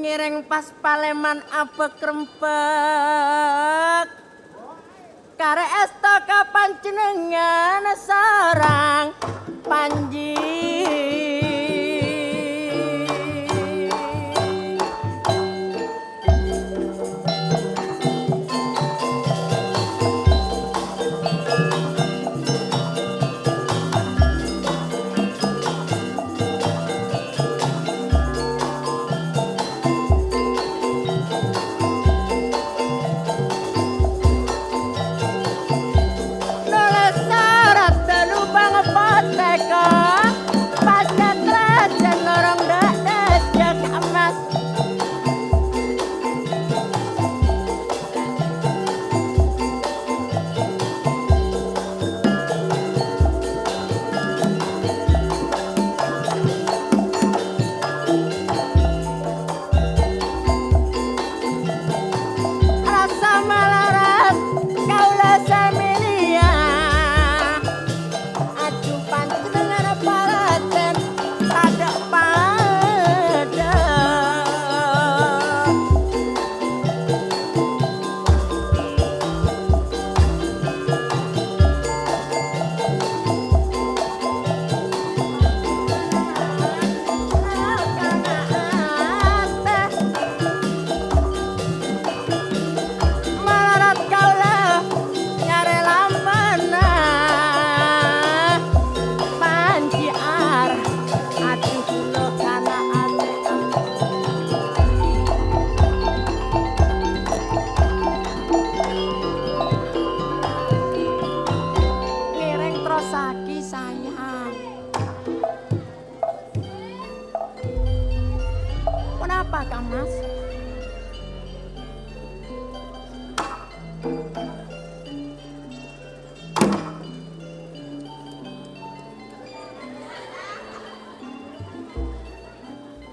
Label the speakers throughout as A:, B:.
A: ngiring pas Paleman abek rempek kare esta kapan jenengan sarang Panji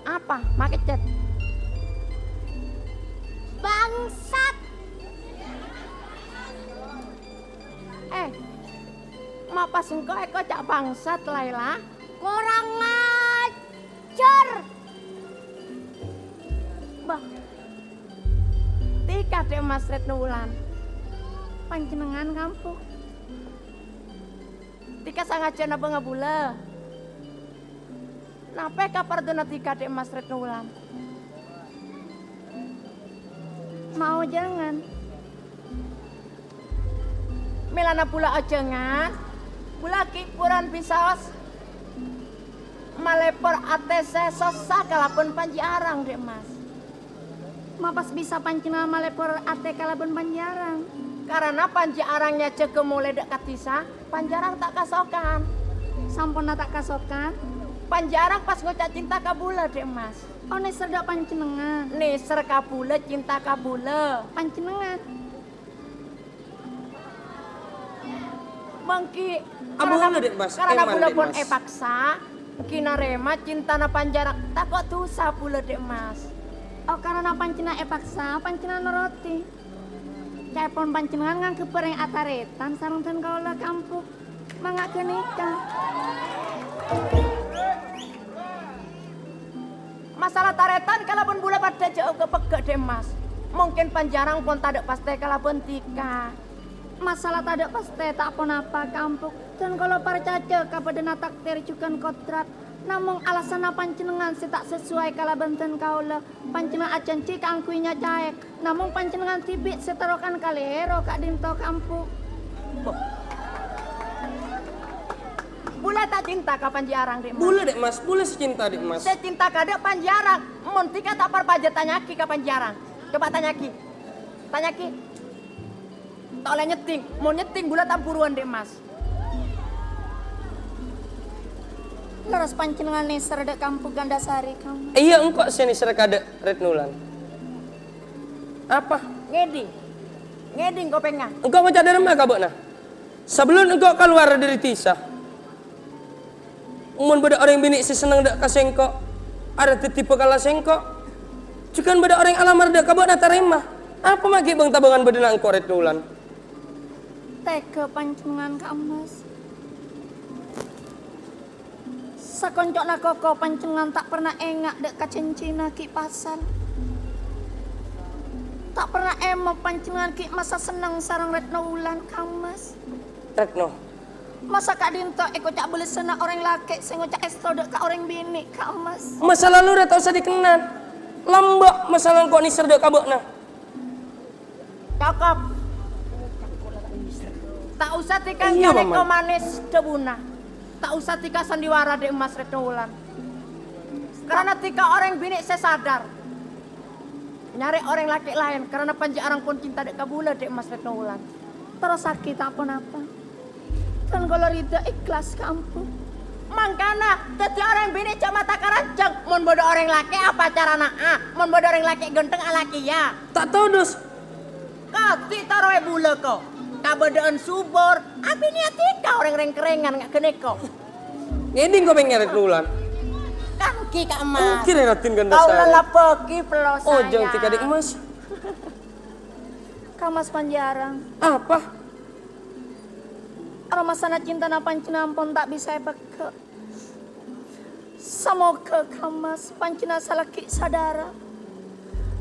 A: apa? Make cet. Bangsat. Mapas engkau eko cak bangsat Laila. Kurang ngajar. Bah. Tika dek Mas Retno Wulan. Panjenengan kampung. Tika sangajan apa ngabula. Napa kapar dona tika dek Mas Retno Wulan? Mau jangan? Melana pula ajangan. Pula kipuran pisaos. Malepor atese sosa kalapun panji arang dek Mas. Mapas bisa panjenengan malepor ate kalapun panji arang. Karena panji arangnya ceke mulai dekat tisa, panjarang tak kasokan. Sampurna tak kasokan? Panjarang pas ngocak cinta kabula dek Mas. Oh neser dak panjenengan. Neser kabula cinta kabula. Panjenengan. Mangki
B: Abuna dek Mas.
A: Karena bula pun paksa. Kina rema cinta na panjarak takut dosa pula dek Mas. Oh karena panjenengan paksa, panjenengan nuruti. Cepon panjenengan ngang kepereng ataretan sareng den kaula kampung mangak nikah. Masalah taretan kalapun bula pada jauh kepegak deh Mas. Mungkin panjarang pun tak ada paste kalapun tika. Masalah tak ada paste tak pun apa kampung. Dan kalau percaya kepada takdir juga kodrat. Namun alasan panjenengan si tak sesuai kalaban den kaula. Panjenengan ajan cik angkuinya caek. Namun panjenengan tibik seterokan kalero kak dinto kampung. Bula tak cinta ka panjarang dek Mas.
B: Bula dek Mas, bula secinta dek Mas.
A: Saya cinta kada panjarang. Montika tak parpaja tanyaki ka panjarang. Coba tanyaki. Tanyaki. Tak oleh nyeting. Mau nyeting bula tak buruan dek Mas. Leres panjenengan neser dek kampung Gandasari kamu.
B: Iya engkau sini serekade Retnulan. Apa?
A: Ngeding. Ngeding kau pengen.
B: Engkau ngocak dari mana kabukna? Sebelum engkau keluar dari tisa. Mun beda orang bini si senang dak kasengko. Ada titipe kala sengko. Cukan beda orang alamar dak kabukna tarima. Apa magi bang tabangan bedena engkau Retnulan?
A: Tega panjenengan ka Mas. Sakoncok na koko panjenengan tak pernah engak dek kacencina ki pasal. Tak pernah emang pancingan ki masa senang sarang Retno Wulan Kang Mas.
B: Retno.
A: Masa Kak Dinto iko cak boleh senang orang laki sing cak estodek ka orang bini Kang Mas.
B: Masa lalu udah tak usah dikenan. Lambak masalah kok ni serdek kabokna.
A: Cakep. Tak usah tika
B: Iya,
A: jane
B: Paman.
A: kau manis debuna. Tak usah tika sandiwara dek Mas Retno Wulan. Karena tika orang bini saya sadar. Nyari orang laki lain karena panjarang pun cinta dek kabula dek Mas Retno Wulan. Terus sakit apa-apa. Dan kalau Rida ikhlas kampung. Mangkana, teti orang bini cak mata karancang. Mon bodoh orang laki apa cara mon bodoh orang laki genteng alaki ya.
B: Tak tahu dos.
A: Kati taruh bula kau. Kabedaan subur. Abi niat tika orang reng-kerengan nggak kene kau.
B: Ngeding kau pengen Retno Wulan.
A: Kan ki Kak
B: Oh,
A: Mas.
B: kira ratin ganda
A: Kau
B: saya.
A: lelah pergi pelos
B: Oh,
A: saya.
B: jangan tika dik Mas.
A: Kak Mas Panjarang.
B: Apa?
A: Aroma sana cinta na pancinampon tak bisa beke. Semoga kamas pancina salaki sadara.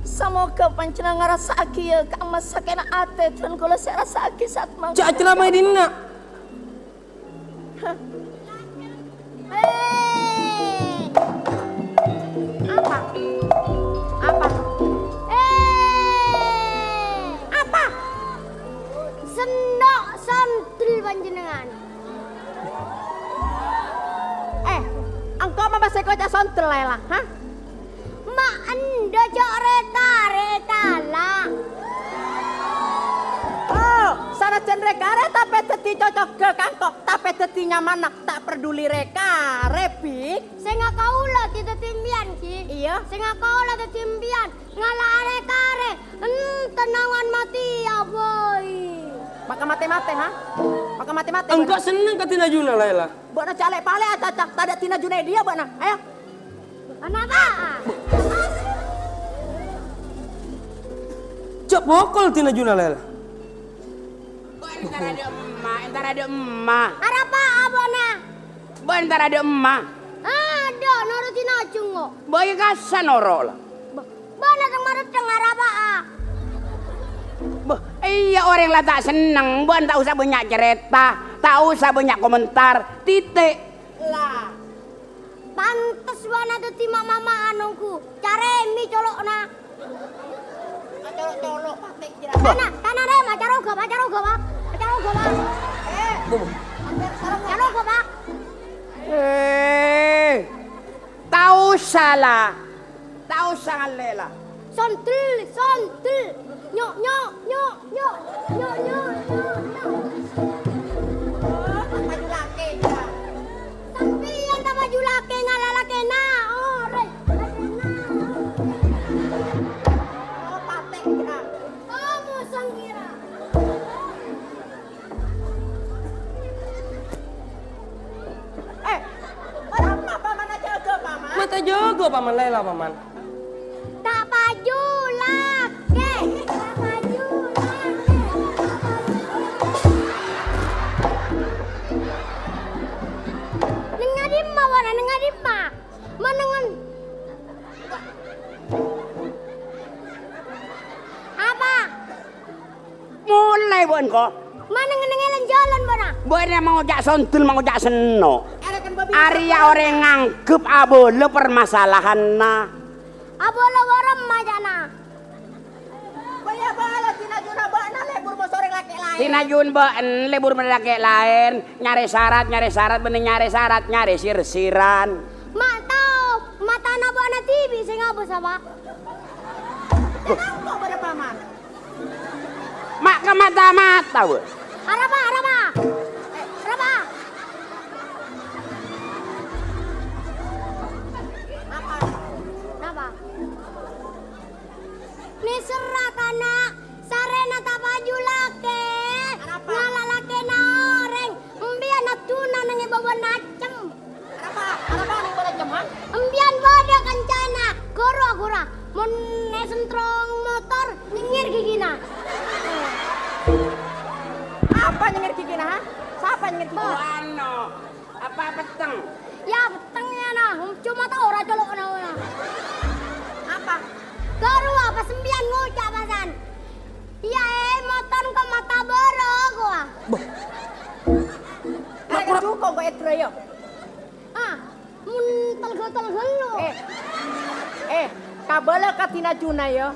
A: Semoga pancina ngerasa aki ya kamas sakena ate dan kalau saya rasa aki saat mau.
B: Cak ceramah dina.
A: Apa? Apa? Apa?
C: Sendok santul panjenengan.
A: Engkau mah bahasa kocak sontel lah, hah?
C: Mak anda jok reta lah.
A: Oh, sana cendereka tapi teti cocok ke kangkok, tapi teti nyaman tak peduli reka, repik.
C: Saya nggak kau lah tidak timbian ki.
A: Iya.
C: Saya nggak kau lah tidak timbian. Ngalah kare. Tenangan mati ya boy.
A: Maka mati-mati, ha? Maka mati-mati.
B: Engkau seneng ke Tina Juna Laila?
A: Buat calek pale acacak, tak ada Tina Junai dia buat ayo.
C: Kenapa?
B: Cak bokol Tina Juna Laila.
D: Entar ada emak.
C: Ada apa abona?
D: Entar ada emak.
C: Ada nurutin aja nggak.
D: Boy kasan oro lah.
C: Bana kemarin dengar apa?
D: Iya orang lah tak seneng. Buan tak usah banyak cerita, tak usah banyak komentar. Titik.
A: Lah.
C: Pantes bana tuh timak mama anungku. Caremi colok na.
A: Colok-colok patik jelas.
C: Tanah deh macaroga pak. Macaroga pak.
D: Tak usah lah. Tak usah ngalela.
C: Sontul. Nyok.
A: Maju laki.
C: Tapi yang tak maju laki ngalah laki na. Oh, rey.
A: Oh, patik jelas.
C: Oh, musang kira.
A: Apa paman aja ke paman?
B: Mata jogo paman Laila paman.
C: Tak maju laki. Nengadima wana nengadima. Menengan. Apa?
D: Mulai buan kok.
C: Mana ngenengelan jalan mana?
D: Buan yang mau jak sontul, mau jak seno.
A: Ada kan babi.
D: Arya orang ngangkep abole permasalahan nah.
C: Abola waram majana.
A: Kaya bala Tina Juna bana lebur mo sore laki lain.
D: Tina Jun baen lebur mendaki lain. Nyari syarat, bener nyari sir-siran.
C: Mak tahu mata na buana TV sing apa sama?
A: Kenapa pada paman?
D: Mak ke mata-mata bu.
C: Araba. Apa? Ni serakana sarena tak baju lake.
A: Kenapa?
C: Ngalah lake na orang. Embian natuna nang ibawa nacem.
A: Apa nih boleh ceman?
C: Embian bada kencana. Gora. Mun nesentrong motor nyengir gigina.
A: Apa nyengir gigi nah? Siapa nyengir gigi?
D: Ano? Apa peteng?
C: Ya betengnya nah. Cuma tahu ora colok na.
A: Apa?
C: Garo apa sembian ngucap pasan. Goro gua.
A: Ada cukup kok etre yo.
C: Ah, mun telgel-telgel lo.
A: Kabala ka Tina Juna yo.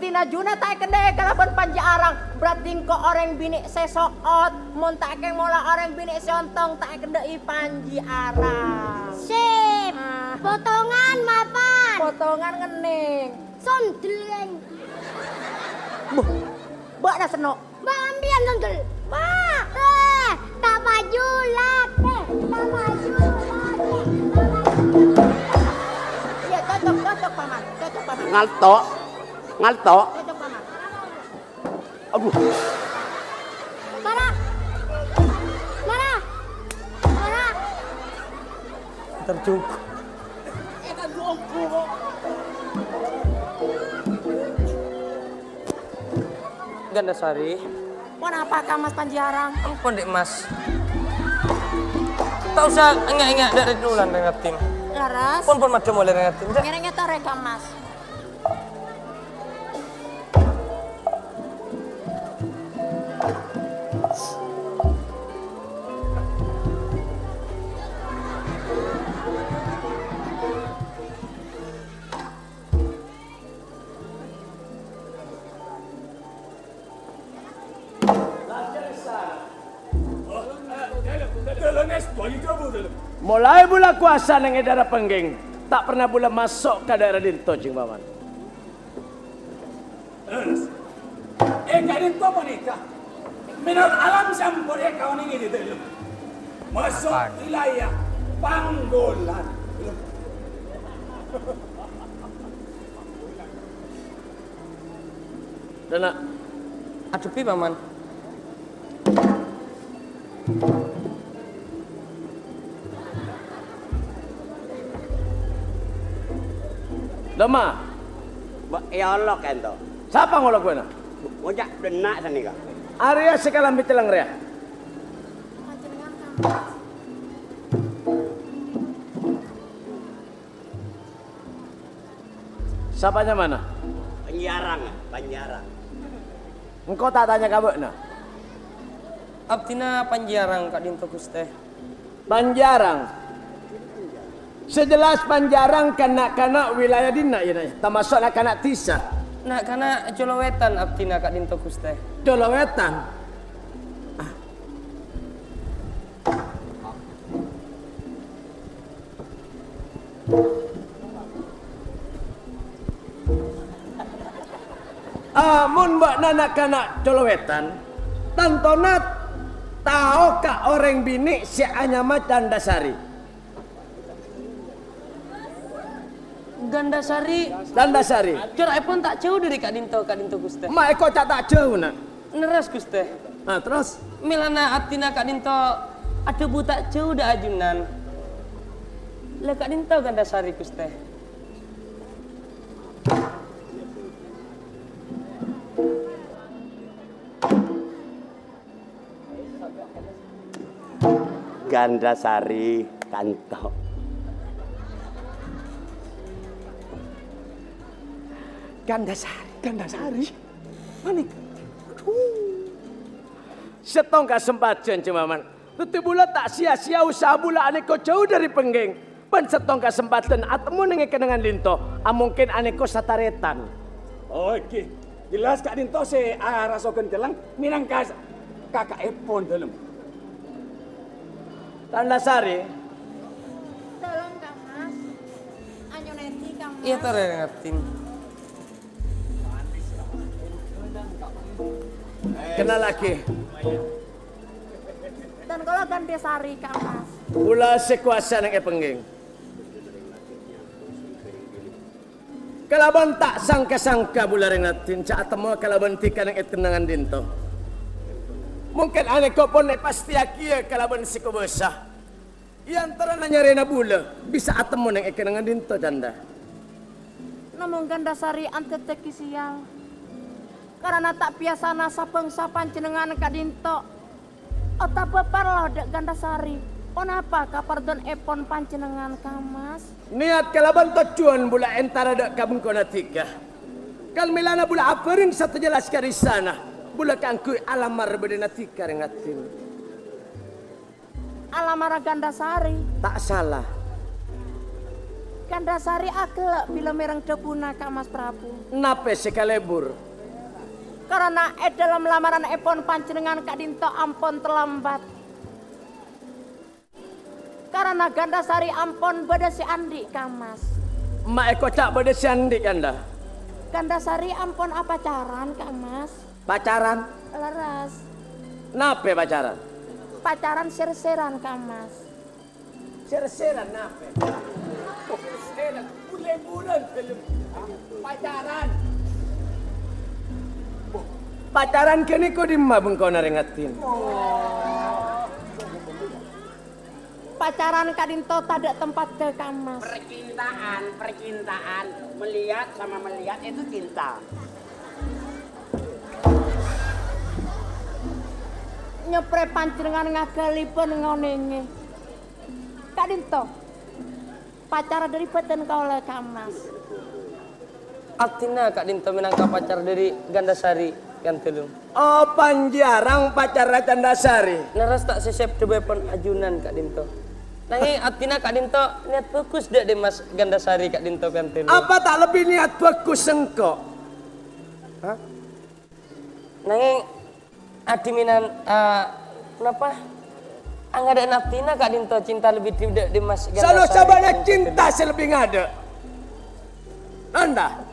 A: Tina Juna tak kena kalaban panjarang. Berarti kok orang bini sesoot. Mun tak keng mola orang bini seontong tak kena panji arang.
C: Sip. Potongan mapan.
A: Potongan ngening.
C: Sondel.
A: Mbak dah senok.
C: Mbak ambian sondel.
A: Mbak.
C: Tak maju lagi. Tak maju lagi.
A: Ya cocok paman. Cocok paman.
D: Ngaltok.
A: Cocok paman.
D: Aduh.
C: Mana?
B: Tercukup. Gandasari.
A: Kenapa kah Mas Panjarang?
B: Ampun dek mas. Tak usah enggak dari nulan dengan tim.
A: Laras.
B: Pun macam boleh dengan tim.
A: Ngerengnya tareka Mas.
E: Mulai bulan kuasa nang edara penggeng, tak pernah bulan masuk ke daerah Dinto Cing Paman.
F: Kanin to menikah. Menurut alam sampur kau ini di dalam. Masuk wilayah Panggolan.
E: Dana,
B: Adupi paman.
E: Dama,
D: Ya Allah kan to.
E: siapa ngolok gue na?
D: Ojak denak sana ka.
E: Area sekalam bitelang rea. Siapanya mana?
D: Panjarang.
E: Engkau tak tanya kabuk na?
B: Abtina panjarang kak dinto Guste.
E: Panjarang. Sejelas Panjarang kanak-kanak wilayah dina ya, termasuk anak-anak Tisa.
B: Nah karena jolowetan abtina kak dinto Guste.
E: Dolowetan. Amun mbak anak-anak Dolowetan, tantonat tahu kak orang bini si Anyamat dan Dasari.
B: Gandasari. Cura pun tak jauh dari kak dinto Guste.
E: Mak eko tak jauh nak.
B: Neras Guste.
E: Nah terus
B: Milana abtina kak dinto ada buta jauh dah ajunan. Lah kak dinto Gandasari Guste.
D: Gandasari kanto.
E: Gandasari. Manik. Setong kesempatan cuman. Tuti bula tak sia-sia usaha bula aneko jauh dari penggeng. Pen setong kesempatan atemu nengi kenangan linto. Mungkin aneko sataretan.
F: Oke. Jelas Kak Dinto se rasokan kelang minang kakak Epon dalam.
E: Gandasari.
A: Tolong Kang Mas. Anyo neti Kang Mas.
B: Iya tare ngatin.
E: Kenal lagi.
A: Dan kalau Gandasari Kang Mas.
E: Bula sekuasa nang penggeng. Kalaban tak sangka-sangka bula rengatin ca atemo kalaban tika nang kenangan dinto. Mungkin aneko pun pasti akia kalaban sikobesa. Yang terana nyarena bula bisa atemo nang kenangan dinto canda.
A: Namun Gandasari ante teki sial. Karena tak biasa nasa pengsapan jenengan Kak Dinto. Otapa parloh dek Gandasari. Onapa kapardon epon panjenengan Kamas?
E: Niat kalaban tujuan bula entara dek kabung kona tiga. Kal milana bula aperin satu jelas dari sana. Bula kangku alamar bedenatika rengatin.
A: Alamara Gandasari.
E: Tak salah.
A: Gandasari akelak bila merang debuna Kak Mas Prabu.
E: Nape sekalebur?
A: Karena dalam lamaran epon panjenengan Kak Dinto ampon terlambat. Karena Gandasari ampon beda si Andi Kak Mas.
E: Mak eko tak beda si Andi kanda.
A: Gandasari ampon apa pacaran Kak Mas?
E: Pacaran?
A: Leras.
E: Nape pacaran?
A: Pacaran ser-seran Kak Mas.
E: Ser-seran nape? Ser-seran bulan-bulan film. Pacaran. Pacaran kini ko di mabeng kau naringatin.
A: Pacaran Kak Dinto tak ada tempat ke Kak Mas.
D: Percintaan, melihat sama melihat itu cinta.
A: Nyepre panjenengan ngagalipun ngonenge. Kak Dinto, pacaran dari beten kau le Kak Mas.
B: Artinya Kak Dinto menangkap pacar dari Gandasari yang telung.
E: Oh panjarang pacar Gandasari.
B: Naras tak sesep debepon ajunan Kak Dinto. Nangi artinya Kak Dinto niat bagus dek di Mas Gandasari Kak Dinto yang telung.
E: Apa tak lebih niat bagus engkau? Hah?
B: Nangi adiminan kenapa? Angga ada natina Kak Dinto cinta lebih di Mas Gandasari.
E: Selalu sabana cinta selebih ngada. Anda.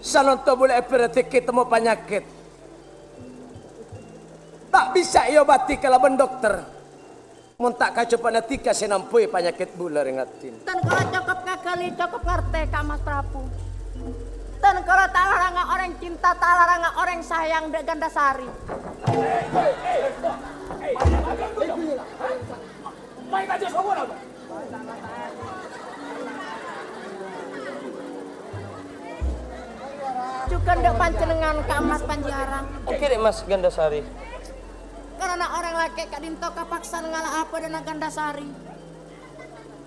E: Salon to boleh operatif ketemu penyakit. Tak bisa iobati kalau ben dokter. Mun tak kacoba natika senampui penyakit bula ringatin.
A: Dan kalau cokop ngagali cokop ngerti Kak Mas Prabu. Dan kalau tak larang orang cinta tak larang orang sayang dek Gandasari.
F: Main aja semua apa?
A: Juga dek panjenengan Kak Mas Panjarang.
B: Oke dek Mas Gandasari.
A: Karena orang laki Kak Dinto kapaksan ngalah apa dengan Gandasari.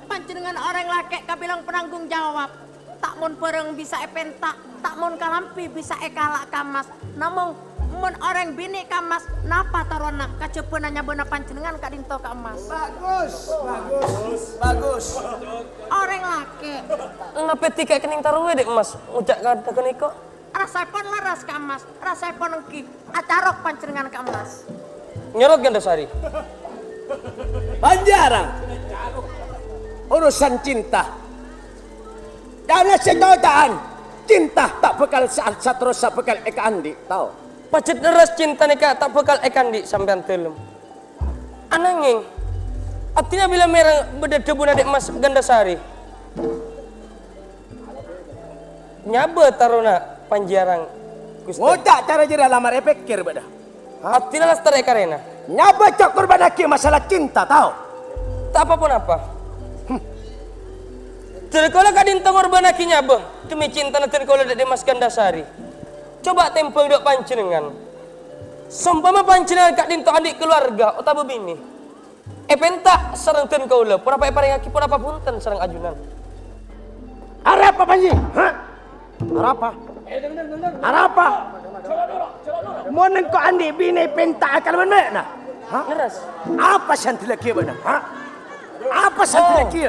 A: Panjenengan orang laki kabilang penanggung jawab. Tak mun pereng bisa epenta, tak mun kalampi bisa ekalak Kamas. Namun mun orang bini Kamas, napa tarona kacepenanya beuna panjenengan Kak Dinto Kamas.
E: Bagus.
A: Orang laki
B: Ngapa tika kening taruhe dek Mas? Ujak katakan iko.
A: rasapon laras Kamas, rasapon engki acarok panjenengan Kamas.
B: Nyorok Gandasari.
E: Panjarang. Urusan cinta. Karena setauan cinta tak bekal saat satrosa bekal Eka Andi, tahu?
B: Pacet deras cinta nika tak bekal ekandi sampean telum. Ananging artinya bila merang beda debu nadek Mas Gandasari. Nyabe taruna Panjarang Gusti.
E: Ngodak cara jera lamar epekir beda.
B: Artinya las tarik karena.
E: Nyaba cakur badaki masalah cinta, tahu?
B: Tak apapun apa. Terkola Kak Dinto ngorban aki nyabeh demi cinta na terkola dari Mas Gandasari. Coba tempel dok panjenengan. Sumpama panjenengan Kak Dinto adik keluarga utawa bini. Epenta sareng ten kaula, pun apa paring aki pun apa punten sareng ajunan.
E: Ada apa Panji? Hah? Ada apa? Ada apa? Mau nengko Andi bini penta kalau mana? Hah?
B: Ngeras.
E: Apa santi lagi bana? Hah? Apa santi lagi?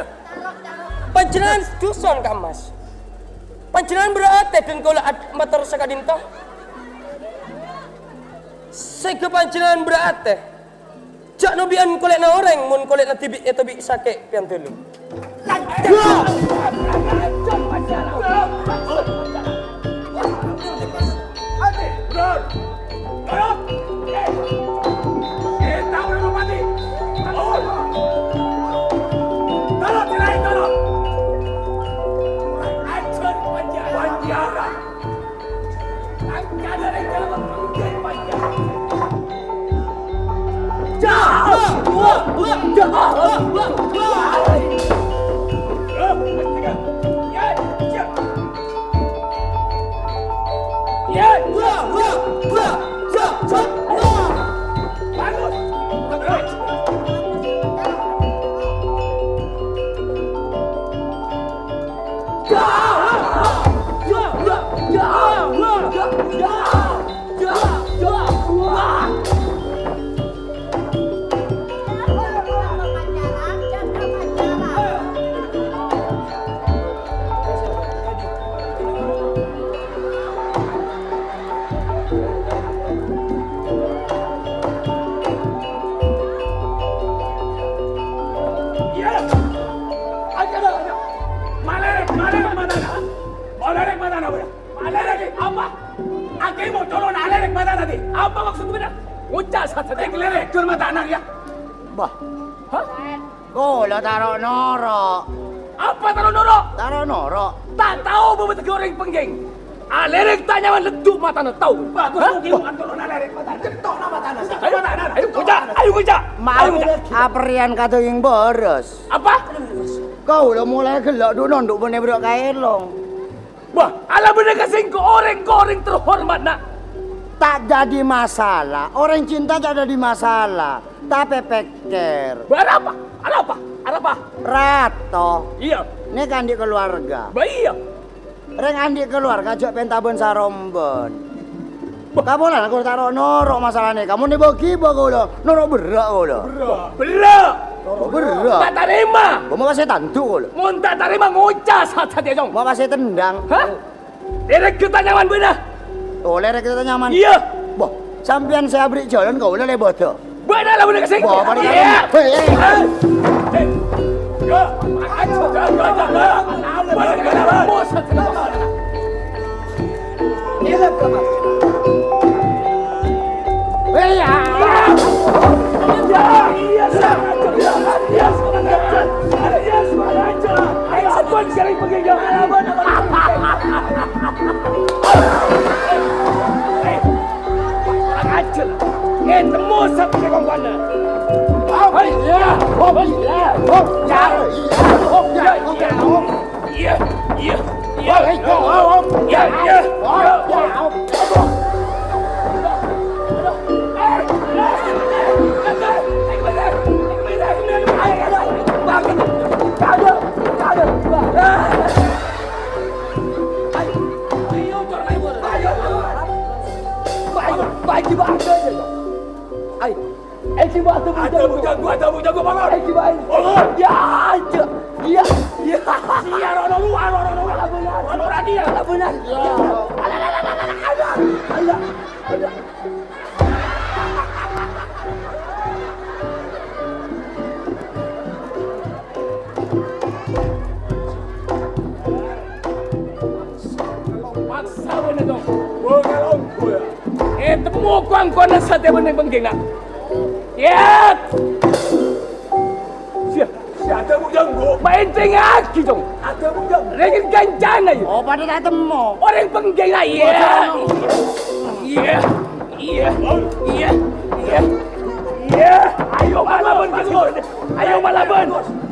B: Panjenengan duson Kak Mas. Panjenengan berarti dan kaula matur sa Kak Dinto. Sege panjenengan berarti. Jak nobian kolek na orang mun kolek na tibi eta bi sake pian telu.
F: Kita belum mati. Tolong cerain tolong. Ancur Panjara. Angkat dari dalam mungkin Panjara. Kamu tolong alerek mata nanti. Apa maksud benar? Ucap saja lerek cur mata anak ya.
G: Bah,
F: Hah?
G: kula taruh norok.
F: Apa taruh norok?
G: Taruh norok.
F: Tak tahu bebetul goreng penggeng. Alerek tanya leduk mata nak tahu. Bagus mungkin bukan tolong alerek mata. Cetok nama tanah. Ayo mata anak. Ayo kucak. Ayo kucak.
G: Mau aperian kata yang boros.
F: Apa?
G: Kau udah mulai gelak dulu nonduk punya berdok kailong.
F: Wah, ala bener kasing goreng terhormat nak.
G: Tak jadi masalah. Orang cinta tak jadi masalah. Tapi pikir.
F: Ada apa? Ada apa? Ada apa?
G: Rato.
F: Iya.
G: Ini kan di keluarga.
F: Iya.
G: Reng andi keluarga jok pentabun sarombon. Kamu lah aku taruh norok masalahnya. Kamu nih bagi lo. Norok berak lo.
F: Berak.
G: Norok berak.
F: Tak terima.
G: Kamu masih tantu lo.
F: Mun tak terima ngucap saja dia dong.
G: Mau masih tendang.
F: Hah? Derek kita nyaman benar.
G: Oh, lerek kita nyaman.
F: Iya.
G: Boh, sampian saya beri jalan kau udah bodoh.
F: Benar lah benar kasing.
G: Boh, pada
F: Iya.
G: Ya.
F: Temu sampai kongkwana. Ada bujago bangun. Ya aja. Iya. Iya. Iya rono dia. Benar. Ada. Paksa bener dong. Bogalong gue. Temu kuang na sate bener penggeng nak. Ya. Ada bujanggo. Main tengah dong. Ada bujanggo. Lagi gancana ya.
G: Oh, pada tak temu.
F: Orang penggeng lah. Iya. Ayo malaban gitu.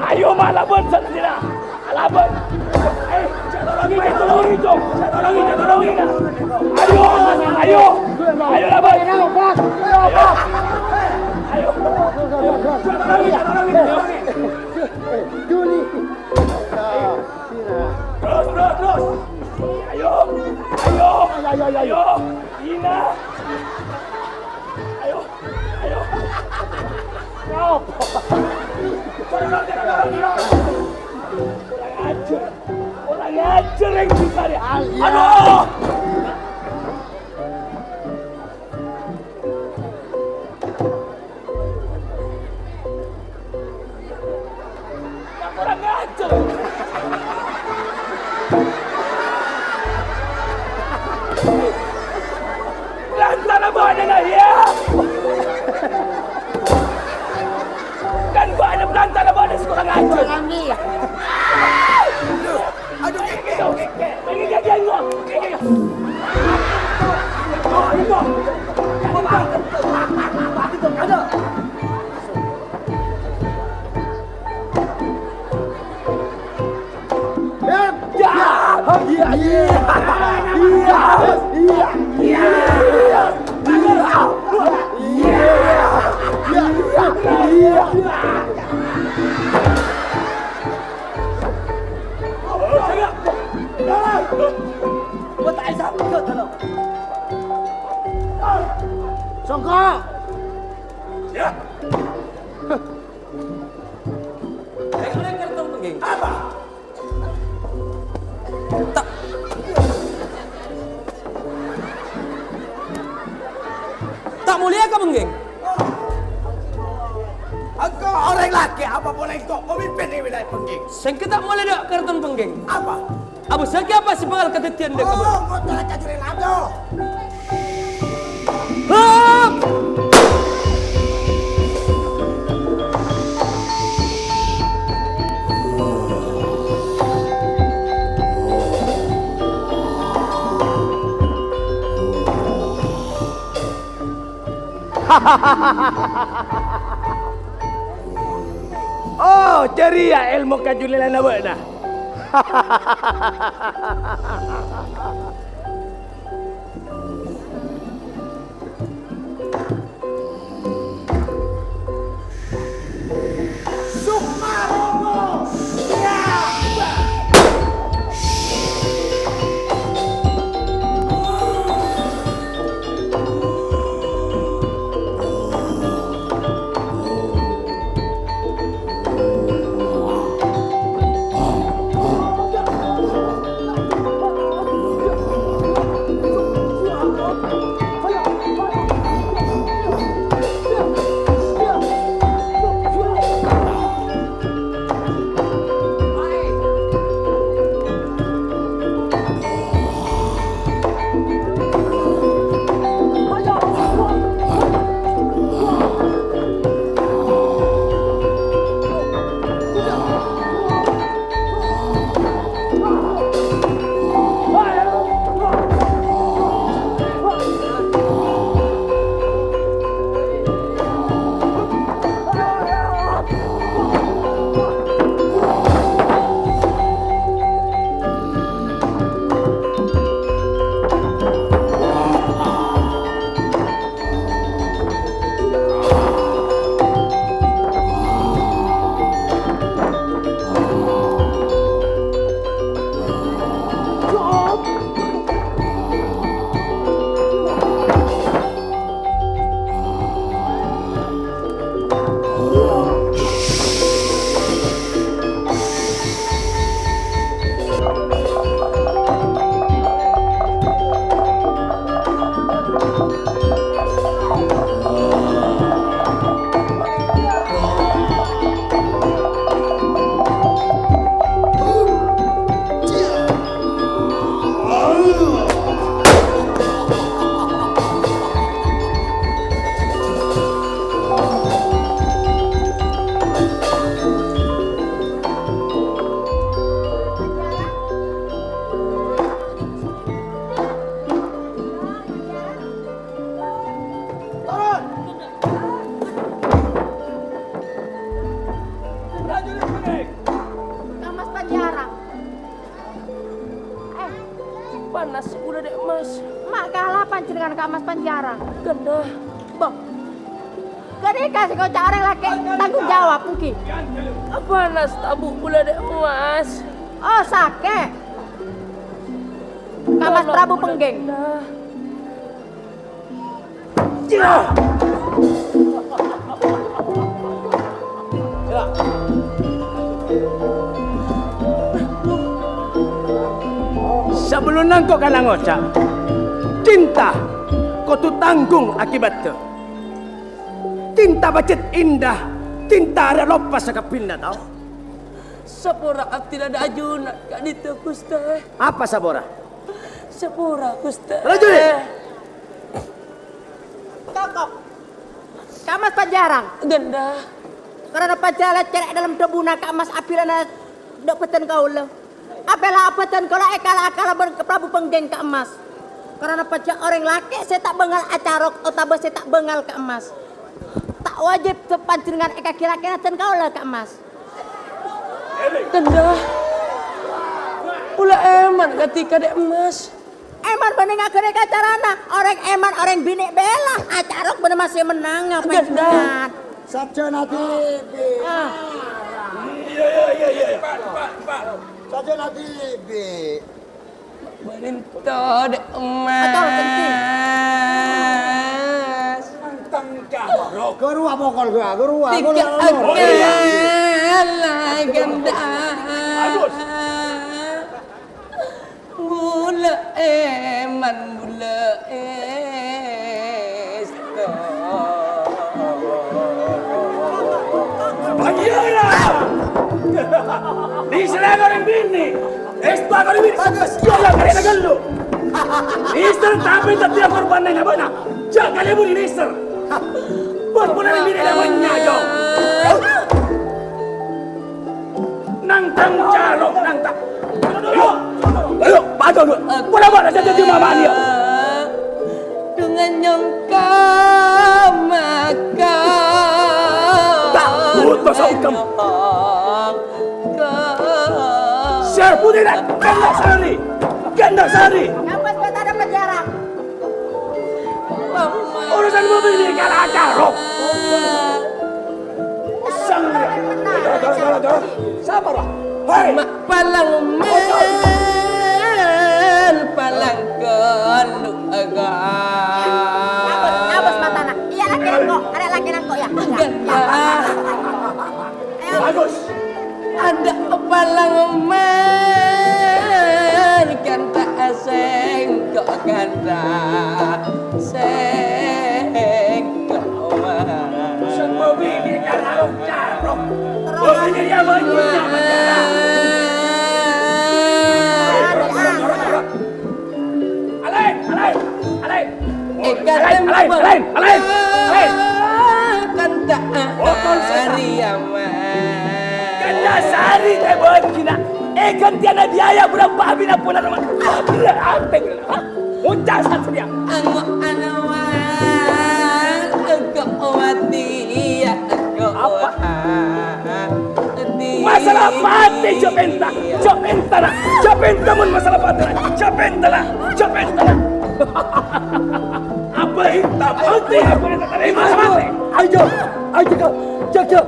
F: Ayo malaban sana sila. Alaban. Tolongin dong. Tolongin. Ayo laban. Ayo.
G: Juli.
F: Terus. Ayo. Ina. Ayo. Orang ajar yang bisa dia. Aduh. Orang ajar. Lantar apa ada ya? Kan banyak lantar apa ada sekolah ajar. Aduh, ini dia ngok.
G: Songkok.
F: Ya. Apa?
B: Tak mulia ka benggeng?
E: Engkau orang laki apa boleh kau pemimpin di wilayah Pengging?
B: Sengke tak mulai dak karton penggeng.
E: Apa?
B: Abu sakit apa si pengal ketetian dek kabar?
E: Kau tak cacuri lado.
F: Oh, ceria ilmu kajulilan apa dah?
B: Panas udah dek mas.
A: Mak kalah panjenengan Kak Mas Panjarang.
B: Gendah.
A: Boh. Gak dikasih kau cara laki tanggung jawab mungkin.
B: Panas tabuk pula dek mas.
A: Oh sakit. Kak Mas Prabu Pengging.
F: Sebelum nangkok kana ngocak, cinta kau tu tanggung akibatnya. Cinta bacet indah, cinta ada lopas sakapinda tau.
B: Sapora abdi ada ajuna kak dito kusta.
F: Apa sabora?
B: Sapora kusta.
F: Rajul.
A: Kokok. Kak Mas Panjarang.
B: Gendah.
A: Karena pacaran cerek dalam debuna Kak Mas apilana dok peten kau lo. Apalah apeten kalau ekala Prabu Pengging Kak Mas. Karena pajak orang laki saya tak bengal acarok atau saya tak bengal Kak Mas. Tak wajib sepanjenengan eka kira-kira ten kau lah Kak Mas.
B: Gendah. Pula eman ketika dek emas.
A: Eman bening akhirnya acarana orang eman orang bini bela acarok bener masih menang ngapain
B: Gendah.
G: Saja nanti.
F: Iya.
G: Saja nanti.
B: Berinto dek
A: Atau penting.
B: emas.
G: Guru apa kol gua? Guru apa?
B: Tiga akala gendah. Mula eman mula esto.
F: Bagiana. Diserang orang bini. Esto orang bini. Bagus. Iya kalian agak lu. Lister tapi setiap korban yang mana? Jangan kalian budi Lister. Buat orang bini namanya jo. Nang tang carok nang tang. Ayo, baca dulu. Bola bola saja di mama dia.
B: Dengan nyangka maka
F: Tak putus kamu. Siapa pun tidak Gandasari.
A: Ngapa sepeda ada penjara?
F: Urusan mobil ini kalah acara. Sang dia. Sabar lah. Hei.
B: Mak palang palang keluk
A: Ngabos matana. Iya laki nangkok, ada laki nangkok ya.
F: Bagus.
B: ada palang kan tak asing kok ganda sing kok
F: Semua ini kalah acara. Mobil ini yang Gandasari teh begina. Kan tiada biaya berapa bina pun ada mah. Apa gila? Ucap satu dia. Masalah pati Copenta mun masalah pati. Copenta. Apa itu? Pati aku nak terima mati. Ayo kau. Jaga.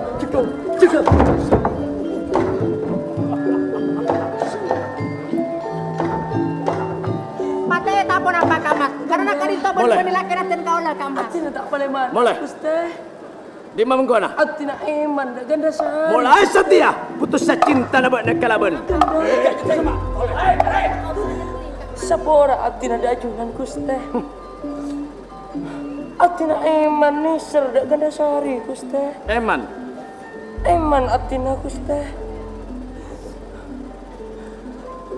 A: Patay tapon apa kamas? Karena kadito pun penilaki natin kau lah kamas.
B: Atina tak boleh man.
E: Boleh.
B: Ustaz.
E: Di mana kau nak?
B: Atina iman dah ganda sah.
E: Mulai setia putus cinta nak nak kalaban.
B: Sapora atina da ajunan Guste. Atina iman ni ser dak ganda sari Guste. Eman atina Guste.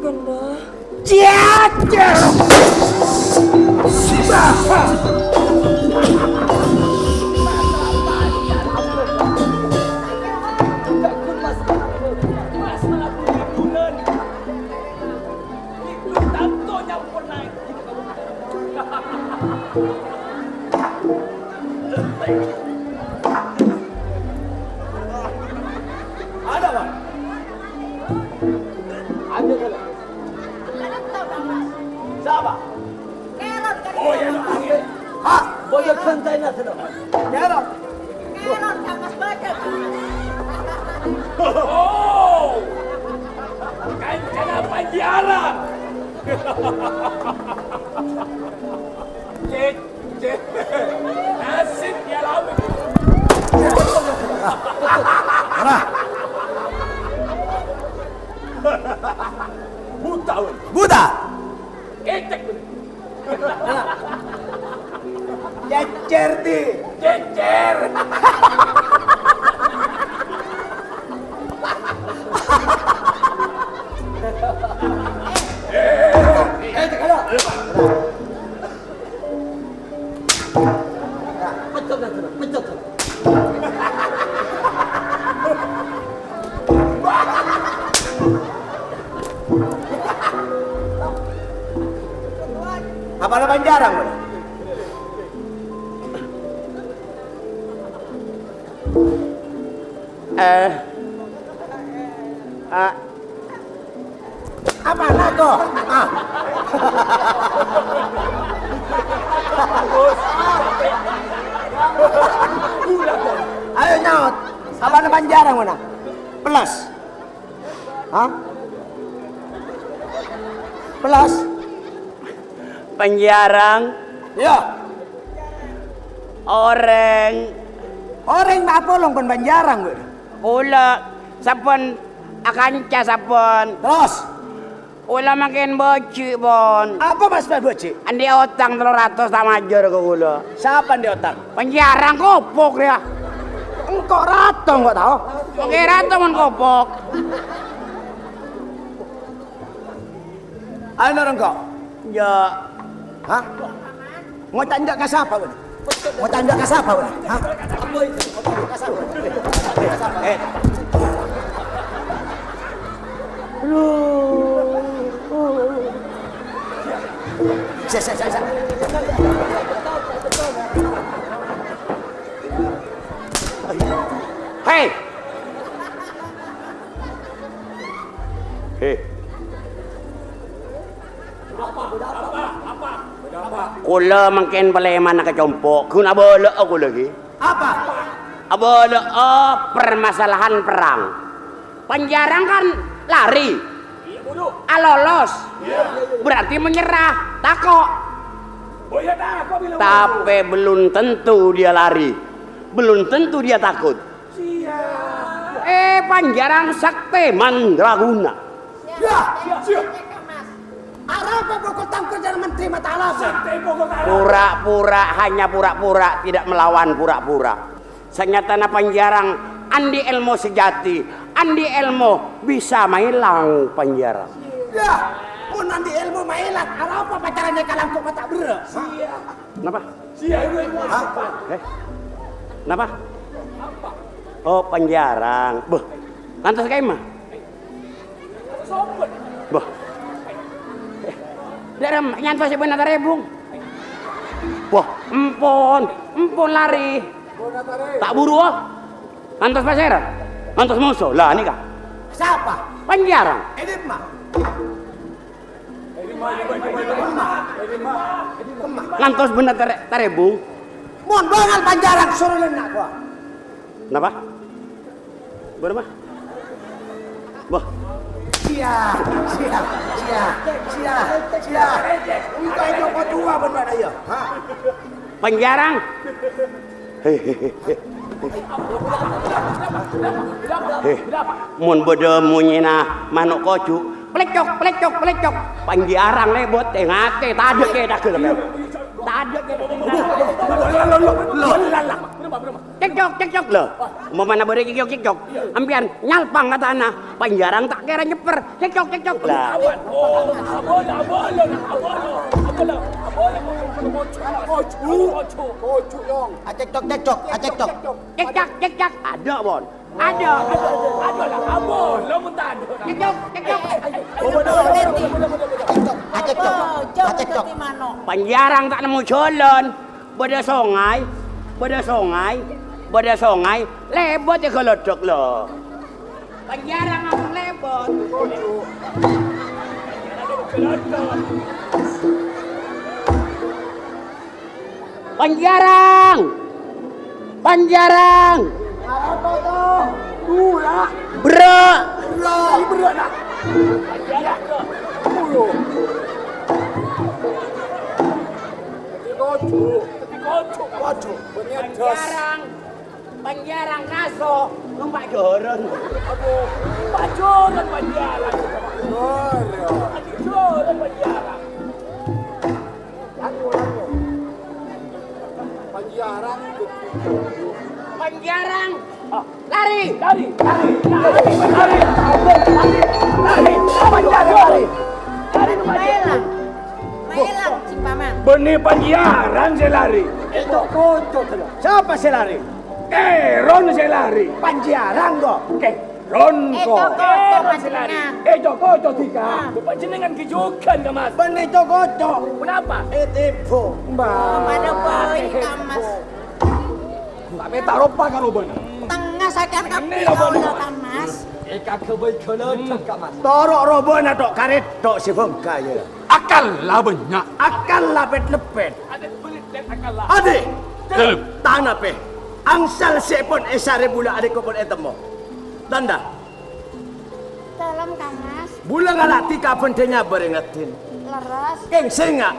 B: Ganda.
F: Jaga.
E: Ada bang. Ada kalau. Siapa?
A: Kerot kan.
E: Oh ya nak. Ha, boleh santai nak tu. Kerot.
A: Kerot kamas baca.
F: Oh, kancana Panjara. Cek. Nasib dia lawan.
E: Buta.
F: Ketek.
E: Cecer di.
F: Cecer.
E: Apa nama jarang? Apa nak kau? Ayo nyaut. Apa nama jarang mana? Pelas. Hah? Pelas.
D: Penjarang
E: Ya.
D: orang
E: apa long pen banjarang gue.
D: ula sapon akanca sapon
E: Terus.
D: ula makin boci bon
E: Apa mas Baboci?
D: andi otang 300 tak major ke ula
E: Siapa di otak?
D: penjarang kopok dia
E: Engkau rato enggak tahu.
D: oke rato mon kopok
E: Ayo orang kau.
D: ya
E: Hah? Mau tanda ke siapa gue? Mau tanda ke siapa gue? Hah? Saya.
D: Kula mungkin peleman kecompok. Kuna boleh aku lagi.
E: Apa?
D: Boleh permasalahan perang. Panjarang kan lari. Lolos. Berarti menyerah. Takok. Tapi belum tentu dia lari. Belum tentu dia takut. Panjarang sakti mandraguna.
G: Apa pokok tangkir dan menteri mata alam?
D: Pura-pura, hanya pura-pura, tidak melawan pura-pura. Senyatana Panjarang andi ilmu sejati, andi ilmu bisa mailang Panjarang.
G: Ya, pun andi ilmu mailat. Apa pacarannya kalang kok mata bere?
D: Kenapa? Kenapa? Oh, Panjarang. Beh, lantas kayak mah? Beh. Dalam nyantos si benar rebung. Wah, empon lari. Tak buru ah. Lantas pasaran. Lantas musuh. Lah ini kah?
G: Siapa?
D: Panjarang.
G: Edip mah.
D: Lantas benar tarebung.
G: Mon bangal Panjarang suruh lenak gua.
D: Kenapa? Berapa? Wah.
G: Sia. Engkau itu kau tua benar ya.
D: Panjarang. Mun beda munyina manuk kocuk. Plecok. Panjarang lebot ngate tade ke dah ke. Tade ke. Cekcok loh. Mau mana boleh cekcok. Ampian nyalpang kata anak. Panjarang tak kira nyeper. Cekcok lah.
G: Cekcok.
D: Cekcak. Ada bon. Ada. Cekcok. Panjarang tak nemu jalan. Beda songai, lebot ya kelodok loh. Panjarang ngomong lebot. Panjarang.
G: Apa tuh? Gula.
D: Bro.
G: Nak.
D: Panjarang ngaso numpak joran. Panjarang. Lari.
A: Mailang si paman.
F: Benih Panjarang saya lari.
G: Itu kocok. Siapa sih lari?
F: Ron saya lari.
G: Panjarang kok.
F: Ron kok.
A: Panjenengan.
F: Joko Tika. Panjenengan kejokan ke mas.
G: Benih itu kocok.
F: Kenapa?
G: Tipu.
A: Pada boy kamas.
F: Tapi taruh apa kalau benar?
A: Tengah sakar kapi kamas.
G: Torok robon atau karet tok si bengka ya.
F: Akal lah banyak.
G: Akan lepet-lepet. Adik. Tanah pe. Angsal sepon esare bula adik ko pun etemo. Tanda.
C: Dalam kamas,
G: Bula galak tika pentingnya beringatin.
C: leras,
G: Keng singa.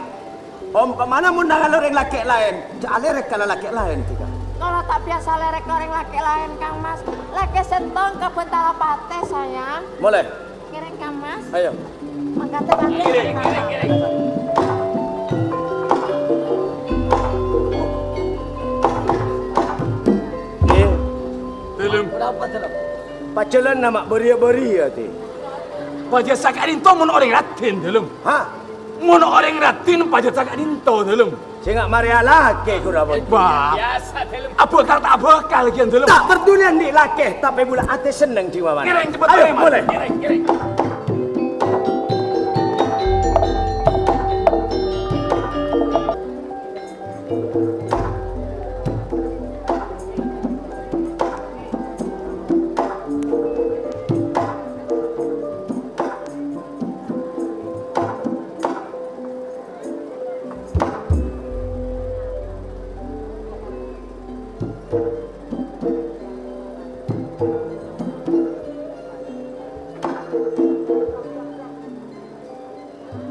G: Om pemana mun nangal orang laki lain. Alere kalau laki lain tika.
A: Kalau tak biasa lerek orang laki lain Kang Mas. Laki sentong ke Bentala Pate sayang.
G: Boleh.
A: Kiring Kang Mas.
G: Ayo.
A: Mangkate
G: Pacalan nama beria-beria ti.
F: Pajak sakadin to mun orang ratin dalam.
G: Ha?
F: Mun orang ratin pajak sakadin to dalam.
G: Singa Maria laki kurang.
F: Bah. Biasa dalam. Apa kal kian dalam.
G: Tak berdunia ni laki tapi bula ate seneng jiwa mana.
F: Kireng cepet
G: Ayo
F: Mas.
G: boleh.
F: Kireng.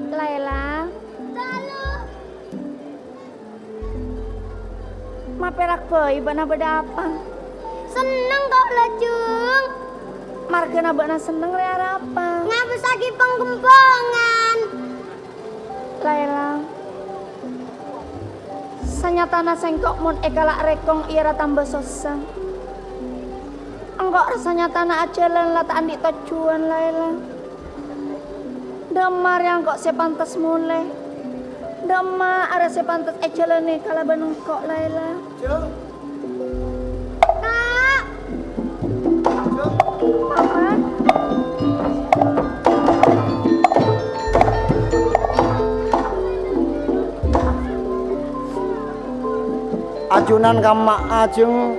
A: Laila,
C: Lalu,
A: maperak boy, bana beda apa?
C: seneng kok lejung.
A: Margana bana seneng liara apa?
C: Ngabis lagi penggembangan.
A: Laila, sanyatana sengkok mun ekalak rekong ira tambah sosa. Enggak rasanya tanah ajalan lah tak andik tujuan Laila. Damar yang kok sepantas mulai. Damar ada sepantas ajalan nih kalau benungkok Laila.
C: Kak,
A: Paman,
G: Ajunan kama ajeng.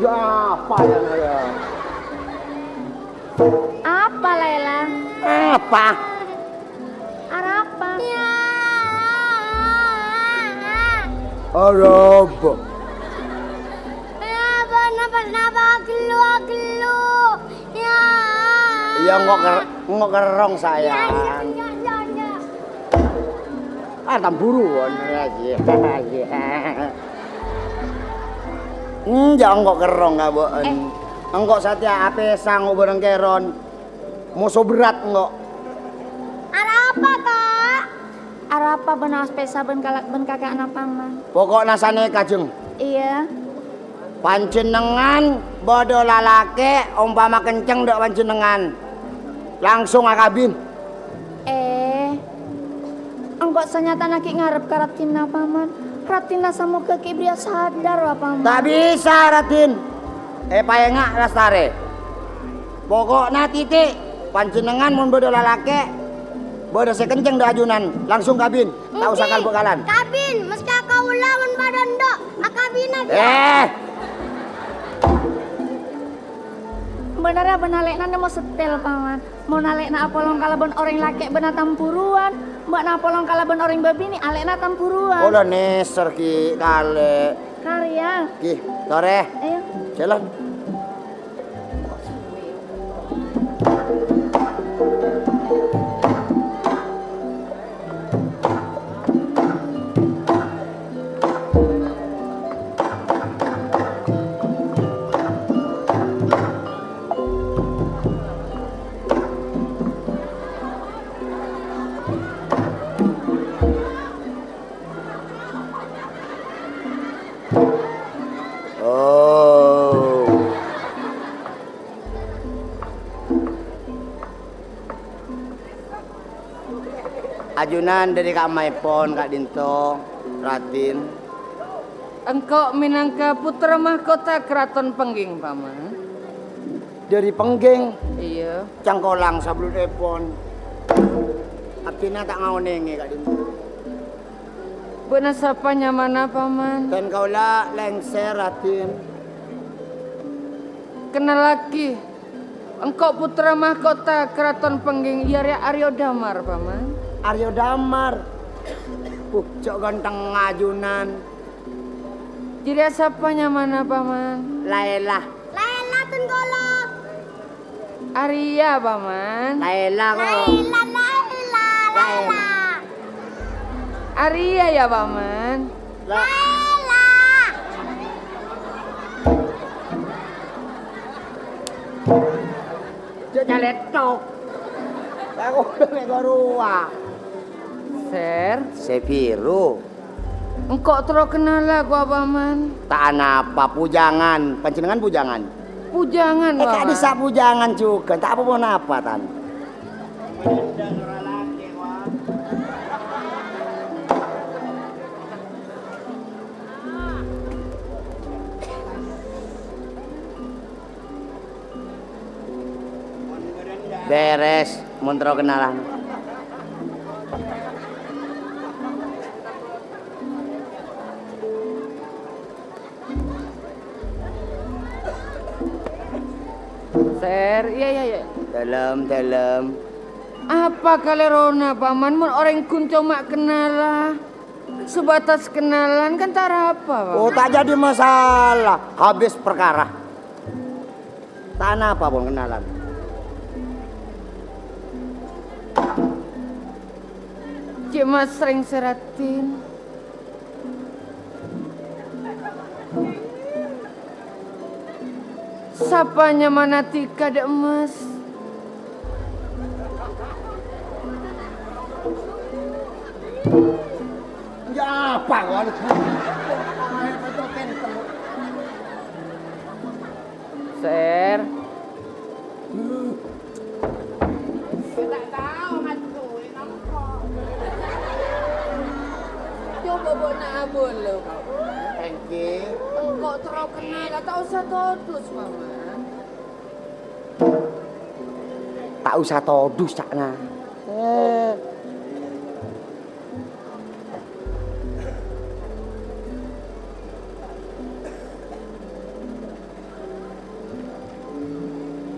G: Ya apa ya saya?
A: apa Laila?
G: Apa?
A: Ada apa?
C: ya.
G: Arab.
C: Ya, kenapa gelu? Ya.
G: Ya ngok kerong sayang.
C: Ya.
G: Ah tamburuan lagi. Jangan kok kerong gak boen. Engkok satya ape sang bareng keron. Musuh berat engkok.
C: Ada apa, Kak?
A: Ada apa benas pesa ben kakak anak paman?
G: Pokok nasane kajeng.
A: Iya.
G: Panjenengan bodo lalake umpama kenceng dok panjenengan. Langsung akabin.
A: Enggak sanyata naki ngarep ke Ratina paman. Ratina sama kaki dia sadar wa paman.
G: Tak bisa Ratin. Payengak lastare. Pokoknya titik panjenengan mun bodo lalake bodo sekenceng do ajunan langsung kabin. Tak usah kalbekalan.
C: Kabin, meski kau lawan badan dok, kabin aja.
A: Bener benalekna mau setel paman. Mau nalekna apolong kalabon orang laki bena tampuruan. Mbak napolong kalabon orang babi ni alekna tampuruan.
G: Olah neser ki kale.
A: Karya.
G: Ki, tore.
A: Ayo.
G: Jalan. Ajunan dari Kak Maipon, Kak Dinto, Ratin.
H: Engkau minangka putra mahkota keraton Pengging, paman.
G: Dari Pengging,
H: Iya.
G: cangkolang sablu epon. Apinya tak ngau nenge, Kak Dinto.
H: Benar sapanya mana, paman?
G: Dan kaulah lengser, Ratin.
H: Kenal lagi. Engkau putra mahkota keraton Pengging, iya Aryo Damar, paman.
G: Aryo Damar. Cok ganteng ajunan.
H: Jadi sapanya mana, paman?
G: Laila.
C: Laila tunggolo.
H: Arya, paman.
G: Laila kok.
C: Laila.
H: Arya ya, paman.
C: Laila.
G: Cok jaletok. Aku udah megarua.
H: Ser,
G: Sepiru.
H: engkau terus kenal gua, paman.
G: Tak apa pujangan, panjenengan pujangan.
H: Pujangan,
G: Kak
H: paman.
G: disa pujangan juga, tak apa-apa napa tan. Beres, montro kenalan.
H: Ser, iya.
G: Dalam.
H: Apa kalerona, paman? Mun orang kun cuma kenal lah. Sebatas kenalan kan tak apa, Paman.
G: Oh, tak jadi masalah. Habis perkara. Tanah apa pun kenalan.
H: Cik Mas sering seratin. Sapanya Manatika dek Mas.
G: Ya apa kon?
H: Ser. Coba bona abon lo.
G: Thank you.
H: Engkau terlalu kenal, tak usah todus, Paman.
G: Tak usah todus cakna.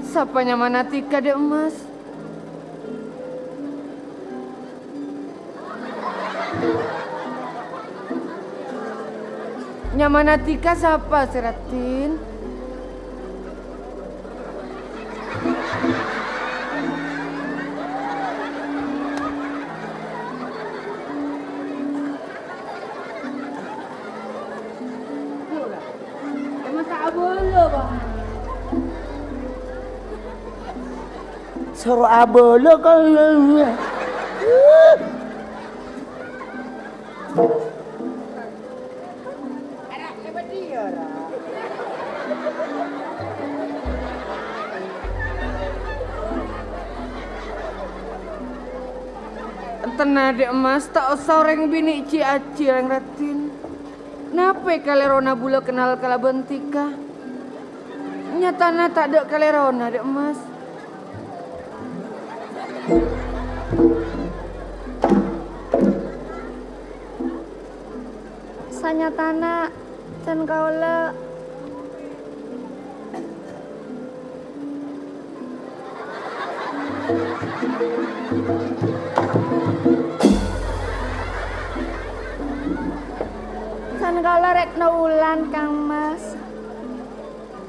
H: Sapanya Manatika dek Mas. Nyamanatika siapa Seratin? Emang tak boleh, Bang.
G: Suruh abolo kan.
H: Tenang dek Mas, tak usah orang bini Ci Aci yang ratin. Napa kalerona bula kenal kala bentika? Nyatana tak ada kalerona dek Mas.
C: Sanyatana dan kaula san kaula Retno Wulan Kang Mas.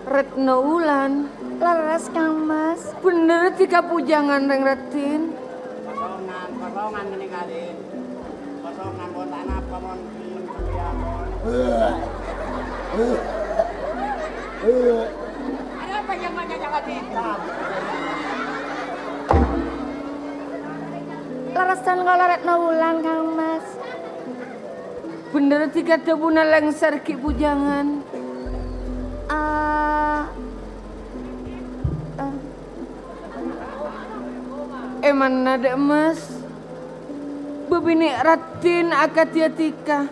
H: Retno Wulan,
C: Leres Kang Mas.
H: bener tika pujangan reng ratin.
D: Kosongan ini kali. Kosongan pun tak napa mon. Ada apa yang jangan hitam?
C: Leres san kaula Retno Wulan Kang Mas.
H: Bener tika tebuna lengser ki pujangan. Eman nada Mas. Bebini ratin akatia tika.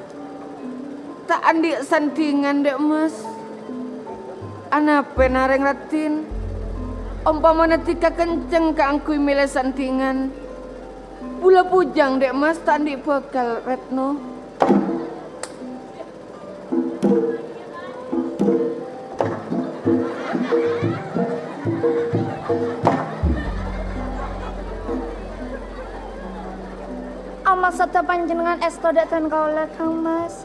H: Tak andi santingan dek Mas. Anape nareng ratin. Umpamana tika kenceng ka angkui milih santingan. Bula pujang dek Mas tak andi bekal Retno.
C: Amal serta panjenengan estodak dan kaula Kang Mas.